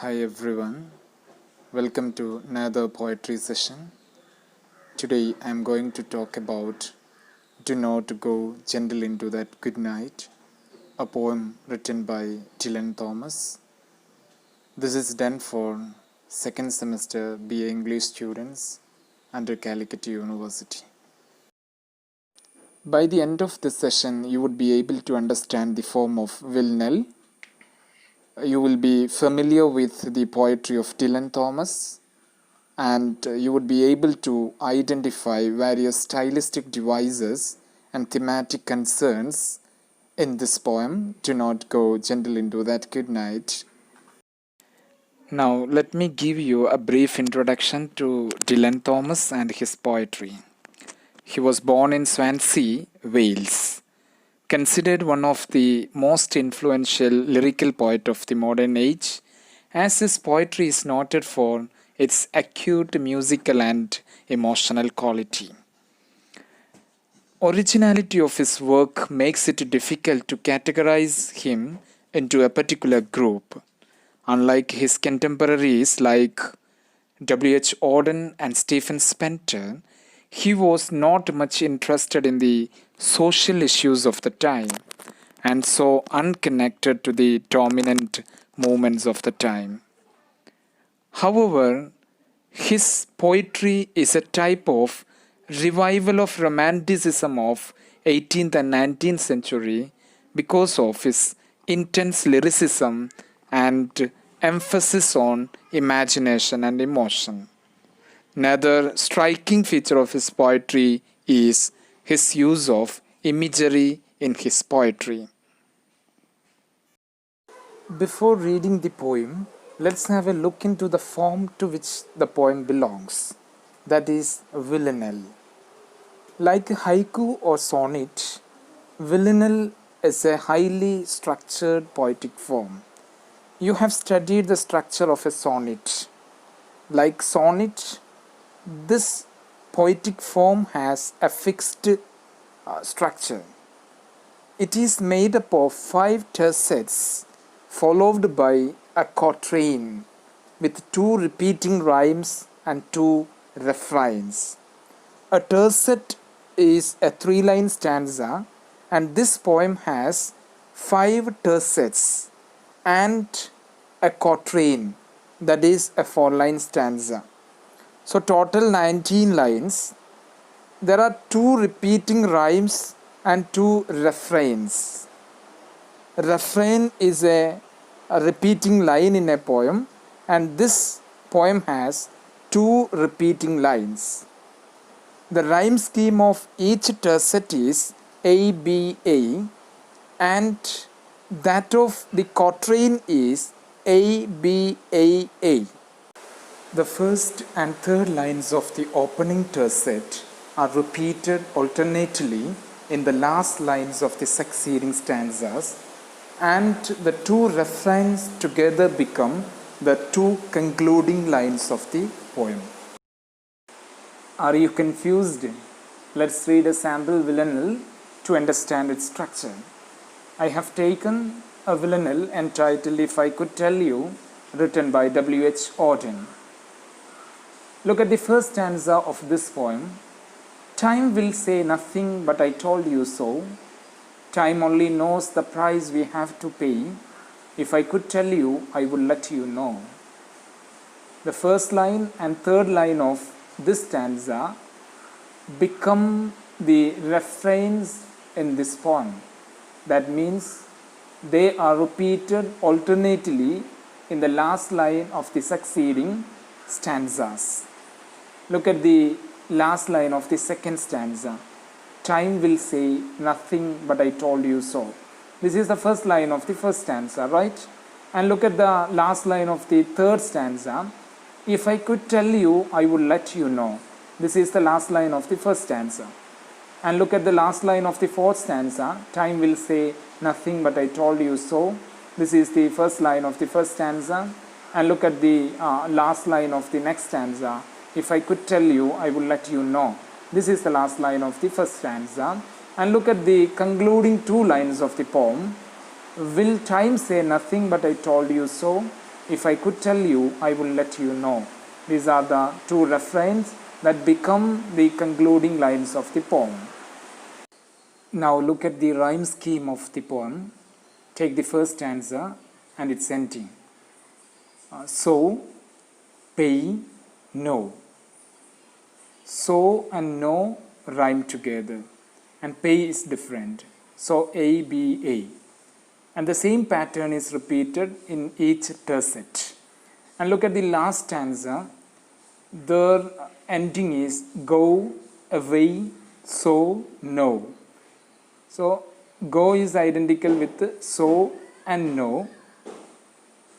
Hi everyone, welcome to another poetry session. Today I am going to talk about Do Not Go Gentle Into That Good Night, a poem written by Dylan Thomas. This is done for second semester BA English students under Calicut University. By the end of this session, you would be able to understand the form of villanelle. You will be familiar with the poetry of Dylan Thomas, and you would be able to identify various stylistic devices and thematic concerns in this poem. Do not go gentle into that good night. Now, let me give you a brief introduction to Dylan Thomas and his poetry. He was born in Swansea, Wales. Considered one of the most influential lyrical poet of the modern age, as his poetry is noted for its acute musical and emotional quality. Originality of his work makes it difficult to categorize him into a particular group. Unlike his contemporaries like W.H. Auden and Stephen Spencer, he was not much interested in the social issues of the time and so unconnected to the dominant movements of the time. However, his poetry is a type of revival of romanticism of 18th and 19th century because of his intense lyricism and emphasis on imagination and emotion. Another striking feature of his poetry is his use of imagery in his poetry. Before reading the poem, let's have a look into the form to which the poem belongs, that is, villanelle. Like a haiku or sonnet, villanelle is a highly structured poetic form. You have studied the structure of a sonnet. Like sonnet, this poetic form has a fixed structure. It is made up of 5 tercets followed by a quatrain with 2 repeating rhymes and 2 refrains. A tercet is a 3-line stanza, and this poem has 5 tercets and a quatrain, that is a 4-line stanza. So total 19 lines. There are 2 repeating rhymes and 2 refrains. Refrain is a repeating line in a poem, and this poem has 2 repeating lines. The rhyme scheme of each tercet is A, B, A, and that of the quatrain is A, B, A, A. The first and third lines of the opening tercet are repeated alternately in the last lines of the succeeding stanzas, and the 2 refrains together become the 2 concluding lines of the poem. Are you confused? Let's read a sample villanelle to understand its structure. I have taken a villanelle entitled If I Could Tell You, written by W.H. Auden. Look at the first stanza of this poem. Time will say nothing but I told you so. Time only knows the price we have to pay. If I could tell you, I would let you know. The first line and third line of this stanza become the refrains in this poem. That means they are repeated alternately in the last line of the succeeding stanzas. Look at the last line of the second stanza. Time will say nothing but I told you so. This is the first line of the first stanza, right? And look at the last line of the third stanza. If I could tell you, I would let you know. This is the last line of the first stanza. And look at the last line of the fourth stanza. Time will say nothing but I told you so. This is the first line of the first stanza. And look at the last line of the next stanza. If I could tell you, I would let you know. This is the last line of the first stanza. And look at the concluding 2 lines of the poem. Will time say nothing but I told you so? If I could tell you, I will let you know. These are the two refrains that become the concluding lines of the poem. Now look at the rhyme scheme of the poem. Take the first stanza and its ending. So, pay, no. So and no rhyme together, and pay is different. So A, B, A. And the same pattern is repeated in each tercet. And look at the last stanza. The ending is go, away, so, no. So go is identical with so and no,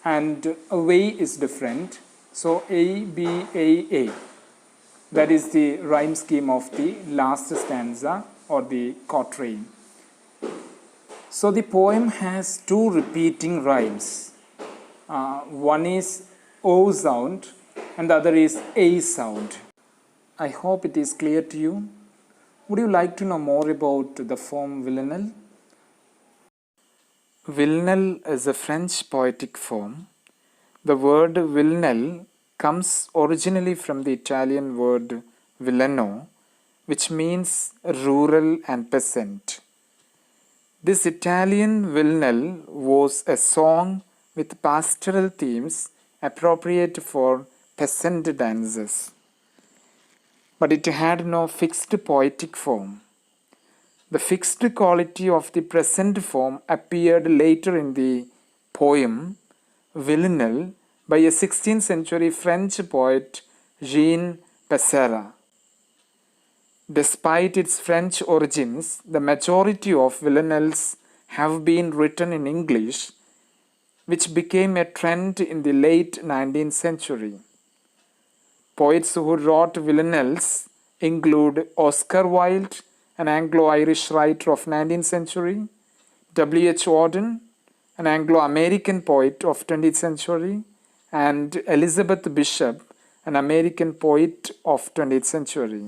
and away is different. So A, B, A, A. That is the rhyme scheme of the last stanza or the quatrain. So the poem has two repeating rhymes. One is O sound and the other is A sound. I hope it is clear to you. Would you like to know more about the form villanelle? Villanelle is a French poetic form. The word villanelle comes originally from the Italian word villano, which means rural and peasant. This Italian villanelle was a song with pastoral themes appropriate for peasant dances. But it had no fixed poetic form. The fixed quality of the present form appeared later in the poem Villanelle by a 16th century French poet Jean Pescara. Despite its French origins, the majority of villanelles have been written in English, which became a trend in the late 19th century. Poets who wrote villanelles include Oscar Wilde, an Anglo-Irish writer of 19th century, W.H. Auden, an Anglo-American poet of 20th century, and Elizabeth Bishop, an American poet of 20th century.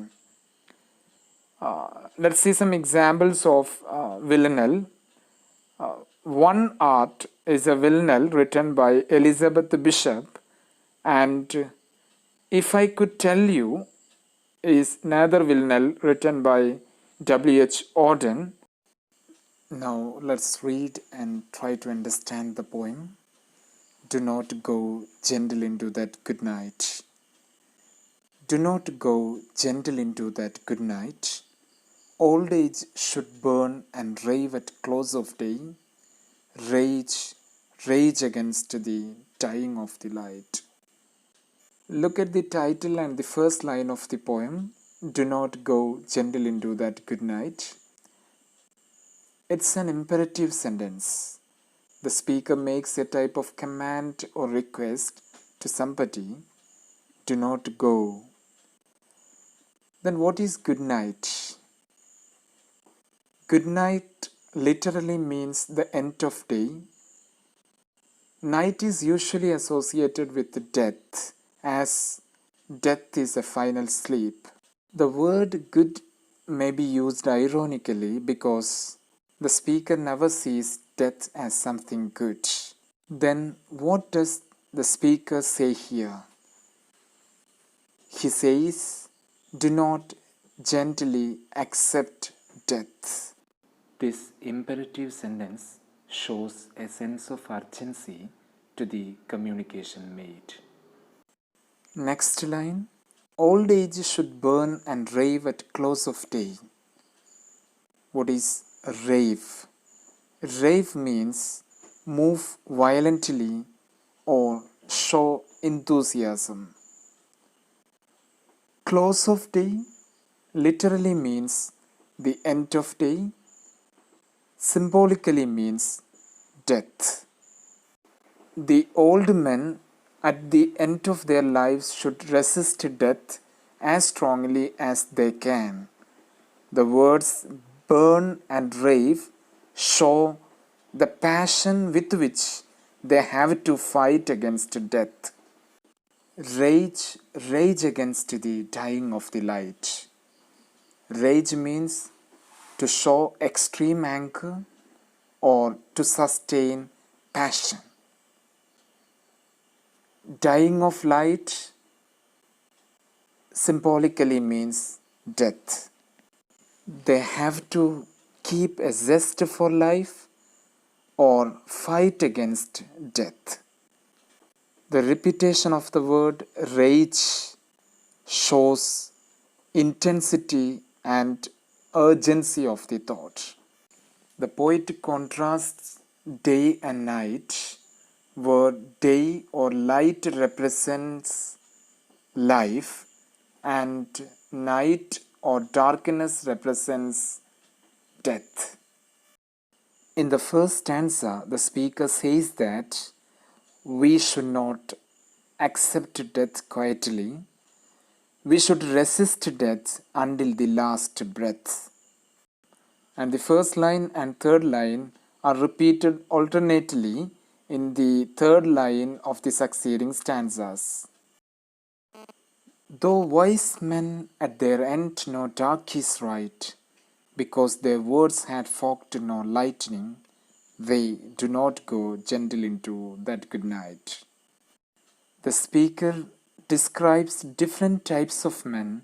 Let's see some examples of villanelle. One art is a villanelle written by Elizabeth Bishop, and If I Could Tell You is another villanelle written by W.H. Auden. Now let's read and try to understand the poem. Do not go gentle into that good night. Do not go gentle into that good night. Old age should burn and rave at close of day. Rage, rage against the dying of the light. Look at the title and the first line of the poem. Do not go gentle into that good night. It's an imperative sentence. The speaker makes a type of command or request to somebody. Do not go. Then what is good night? Good night literally means the end of day. Night is usually associated with death, as death is a final sleep. The word good may be used ironically because the speaker never sees death as something good. Then what does the speaker say here? He says, do not gently accept death. This imperative sentence shows a sense of urgency to the communication made. Next line. Old age should burn and rave at close of day. What is rave? Rave means move violently or show enthusiasm. Close of day literally means the end of day, symbolically means death. The old men at the end of their lives should resist death as strongly as they can. The words burn and rave show the passion with which they have to fight against death. Rage, rage against the dying of the light. Rage means to show extreme anger or to sustain passion. Dying of light symbolically means death. They have to keep a zest for life or fight against death. The repetition of the word rage shows intensity and urgency of the thought. The poet contrasts day and night, where day or light represents life and night or darkness represents death. In the first stanza, the speaker says that we should not accept death quietly. We should resist death until the last breath. And the first line and third line are repeated alternately in the third line of the succeeding stanzas. Though wise men at their end know dark is right, because their words had forked no lightning, they do not go gentle into that good night. The speaker describes different types of men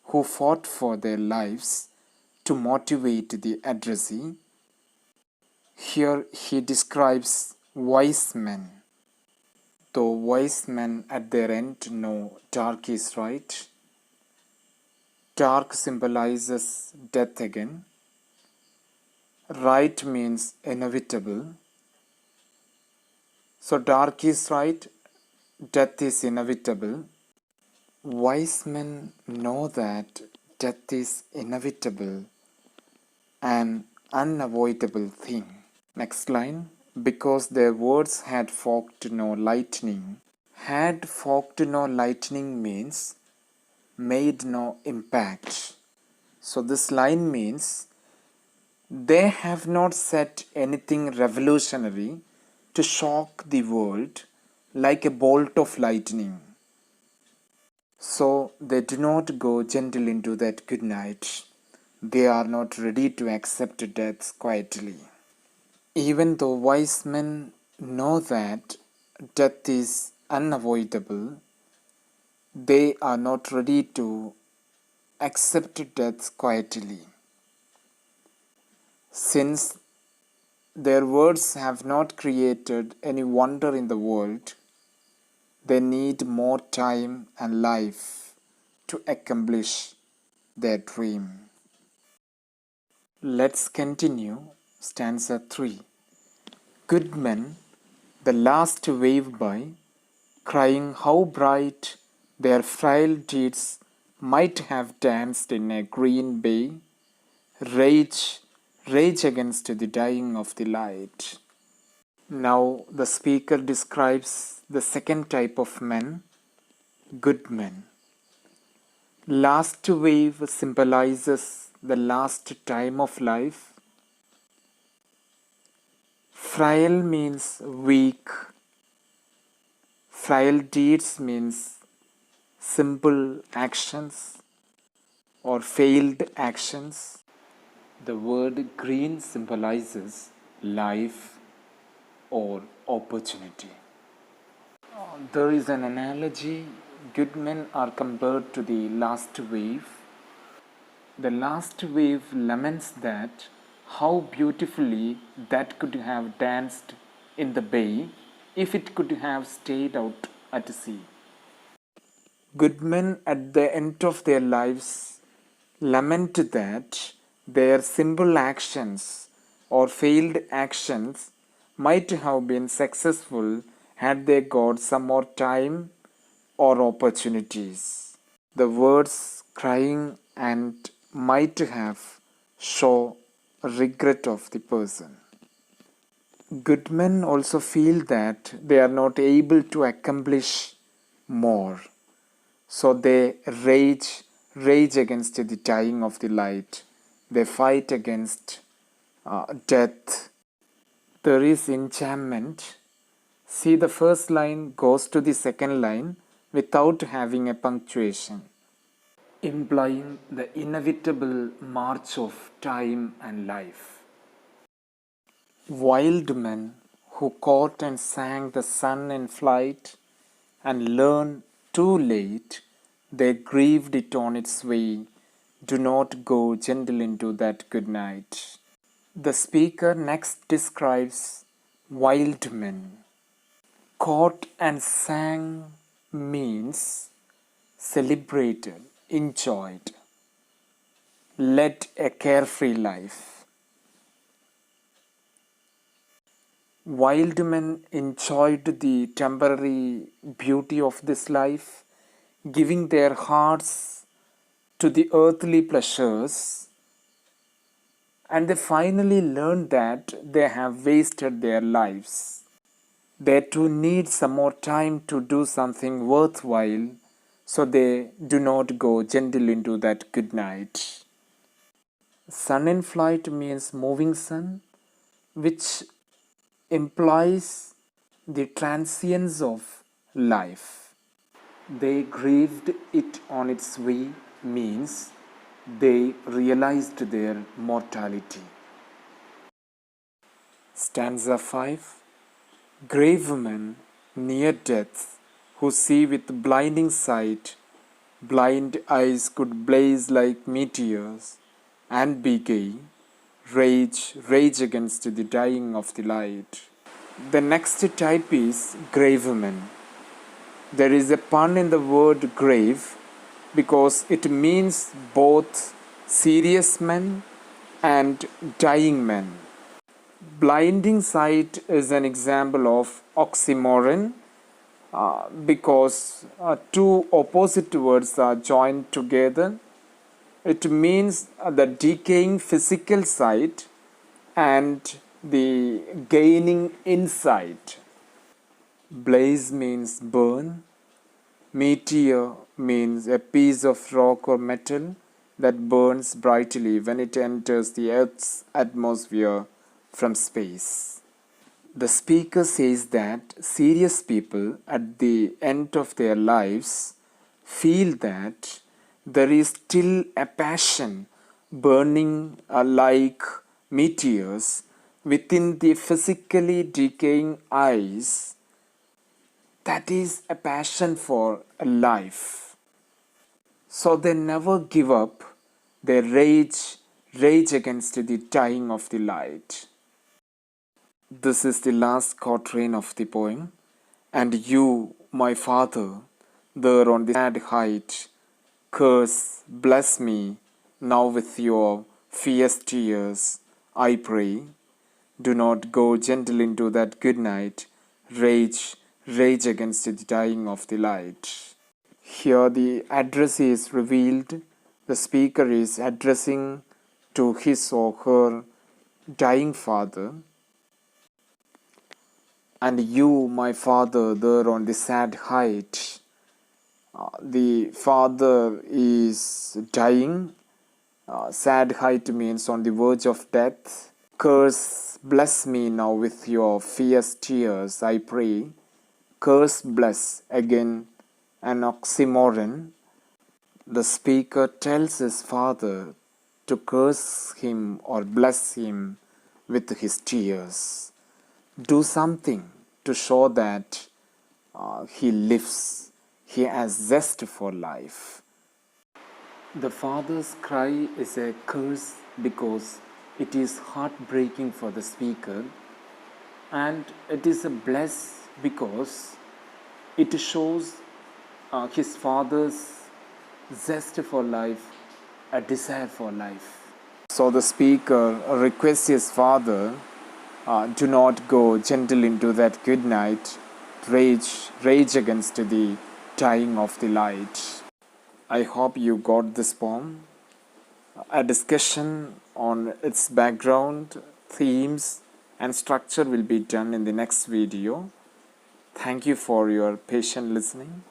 who fought for their lives to motivate the addressee. Here he describes wise men. Though wise men at their end know dark is right, dark symbolizes death again. Right means inevitable. So dark is right, death is inevitable. Wise men know that death is inevitable, an unavoidable thing. Next line. Because their words had forked no lightning. Had forked no lightning means made no impact. So this line means they have not said anything revolutionary to shock the world like a bolt of lightning. So they do not go gentle into that good night. They are not ready to accept death quietly. Even though wise men know that death is unavoidable, they are not ready to accept death quietly. Since their words have not created any wonder in the world, they need more time and life to accomplish their dream. Let's continue stanza 3. Good men, the last wave by, crying how bright their frail deeds might have danced in a green bay, rage, rage against the dying of the light. Now the speaker describes the second type of men, good men. Last wave symbolizes the last time of life. Frail means weak. Frail deeds means simple actions or failed actions. The word green symbolizes life or opportunity. There is an analogy. Good men are compared to the last wave. The last wave laments that how beautifully that could have danced in the bay if it could have stayed out at sea. Good men at the end of their lives lament that their simple actions or failed actions might have been successful had they got some more time or opportunities. The words crying and might have show regret of the person. Good men also feel that they are not able to accomplish more. So they rage against the dying of the light. They fight against death. There is enchantment. See, the first line goes to the second line without having a punctuation, implying the inevitable march of time and life. Wild men who caught and sang the sun in flight and learn too late. They grieved it on its way. Do not go gentle into that good night. The speaker next describes wild men. Caught and sang means celebrated, enjoyed, led a carefree life. Wild men enjoyed the temporary beauty of this life, giving their hearts to the earthly pleasures, and they finally learned that they have wasted their lives. They too need some more time to do something worthwhile, so they do not go gentle into that good night. Sun in flight means moving sun, which implies the transience of life. They grieved it on its way means they realized their mortality. Stanza 5. Grave men near death, who see with blinding sight, blind eyes could blaze like meteors, and be gay, rage against the dying of the light. The next type is grave men. There is a pun in the word grave because it means both serious men and dying men. Blinding sight is an example of oxymoron because two opposite words are joined together. It means the decaying physical sight and the gaining insight. Blaze means burn. Meteor means a piece of rock or metal that burns brightly when it enters the Earth's atmosphere from space. The speaker says that serious people at the end of their lives feel that there is still a passion burning like meteors within the physically decaying eyes. That is a passion for life. So they never give up. They rage against the dying of the light. This is the last quatrain of the poem. And you, my father, there on the sad height, curse, bless me, now with your fierce tears, I pray. Do not go gentle into that good night, rage against the dying of the light. Here the address is revealed. The speaker is addressing to his or her dying father. And you, my father, there on the sad height. The father is dying. Sad height means on the verge of death. Curse, bless me now with your fierce tears, I pray. Curse, bless, again an oxymoron. The speaker tells his father to curse him or bless him with his tears. Do something to show that he lives, he has zest for life. The father's cry is a curse because it is heartbreaking for the speaker, and it is a bless because it shows his father's zest for life, a desire for life. So the speaker requests his father, do not go gentle into that good night, rage against the dying of the light. I hope you got this poem. A discussion on its background, themes, and structure will be done in the next video. Thank you for your patient listening.